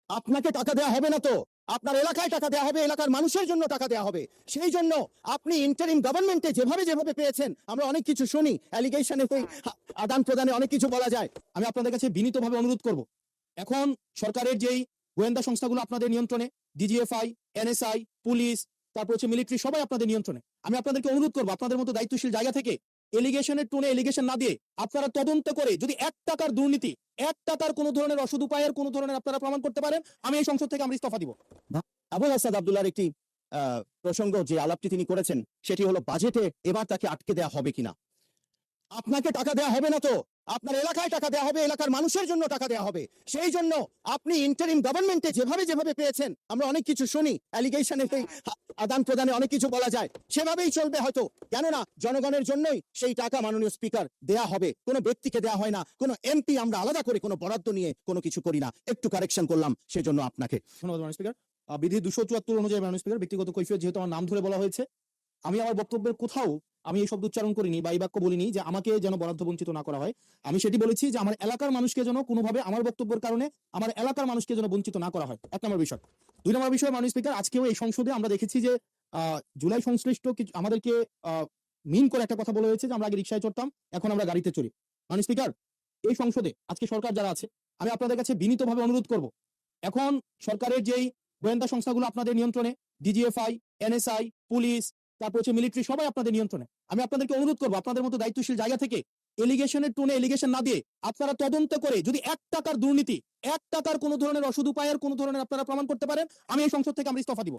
আপনাকে টাকা দেওয়া হবে না তো, আপনার এলাকায় টাকা দেওয়া হবে, এলাকার মানুষের জন্য টাকা দেওয়া হবে। সেই জন্য আপনি ইন্টারিম গভর্নমেন্টে যেভাবে যেভাবে পেয়েছেন, আমরা অনেক কিছু শুনি, অ্যালিগেশনে আদান প্রদানে অনেক কিছু বলা যায়। আমি আপনাদের কাছে বিনীতভাবে অনুরোধ করব, এখন সরকারের যেই গোয়েন্দা সংস্থাগুলো আপনাদের নিয়ন্ত্রণে, ডিজিএফআই, এনএসআই, পুলিশ, তারপর হচ্ছে মিলিটারি, সবাই আপনাদের নিয়ন্ত্রণে। আমি আপনাদেরকে অনুরোধ করবো, আপনাদের মতো দায়িত্বশীল জায়গা থেকে এলিগেশনের টোনে এলিগেশন না দিয়ে আপনারা তদন্ত করে যদি 1 টাকার দুর্নীতি, 1 টাকার কোনো ধরনের অসৎ উপায়ের কোনো ধরনের আপনারা প্রমাণ করতে পারেন, আমি এই সংসদ থেকে আমরা ইস্তফা দিব। আবুল হাসাদ আব্দুল্লাহর একটি প্রসঙ্গ, যে আলাপটি তিনি করেছেন, সেটি হলো বাজেটে এবার তাকে আটকে দেওয়া হবে কিনা। আপনাকে টাকা দেওয়া হবে না তো, আপনার এলাকায় টাকা দেওয়া হবে, এলাকার মানুষের জন্য টাকা দেওয়া হবে। সেই জন্য আপনি ইন্টারিম গভর্নমেন্টে যেভাবে যেভাবে পেয়েছেন, আমরা অনেক কিছু শুনি, অ্যালিগেশনে আদান প্রদানে অনেক কিছু বলা যায়, সেভাবেই চলবে হয়তো। কেননা জনগণের জন্যই সেই টাকা মাননীয় স্পিকার দেয়া হবে, কোনো ব্যক্তিকে দেওয়া হয় না, কোনো এমপি আমরা আলাদা করে কোনো বরাদ্দ নিয়ে কোনো কিছু করি না। একটু কারেকশন করলাম, সেজন্য আপনাকে ধন্যবাদ মাননীয় স্পিকার। বিধি 274 অনুযায়ী মাননীয় স্পিকার, ব্যক্তিগত কৈফিয়ত যেহেতু আমার নাম ধরে বলা হয়েছে, আমি আমার বক্তব্যের কোথাও আমি এই শব্দ উচ্চারণ করিনি বা এই বাক্য বলিনি যে আমাকে যেন বরাদ্দ বঞ্চিত না করা হয়। আমি সেটি বলেছি যে আমার এলাকার মানুষকে যেন কোনোভাবে আমার বক্তব্যের কারণে আমার এলাকার মানুষকে যেন বঞ্চিত না করা হয়। 1 নম্বর বিষয়। 2 নম্বর বিষয়, মাননীয় স্পিকার, আজকেও এই সংসদে আমরা দেখেছি যে জুলাই সংশ্লিষ্ট কিছু আমাদেরকে মিন করে একটা কথা বলা হয়েছে যে আমরা আগে রিকশায় চড়তাম, এখন আমরা গাড়িতে চড়ি। মাননীয় স্পিকার, এই সংসদে আজকে সরকার যারা আছে, আমি আপনাদের কাছে বিনীতভাবে অনুরোধ করব, এখন সরকারের যেই গোয়েন্দা সংস্থাগুলো আপনাদের নিয়ন্ত্রণে, ডিজিএফআই, এনএসআই, পুলিশ, তারপর হচ্ছে মিলিটারি, সবাই আপনাদের নিয়ন্ত্রণে। আমি আপনাদেরকে অনুরোধ করবো, আপনাদের মতো দায়িত্বশীল জায়গা থেকে এলিগেশনের টোনে এলিগেশন না দিয়ে আপনারা তদন্ত করে যদি 1 টাকার দুর্নীতি, 1 টাকার কোনো ধরনের অসৎ উপায়ের কোনো ধরনের আপনারা প্রমাণ করতে পারেন, আমি এই সংসদ থেকে আমরা ইস্তফা দিব।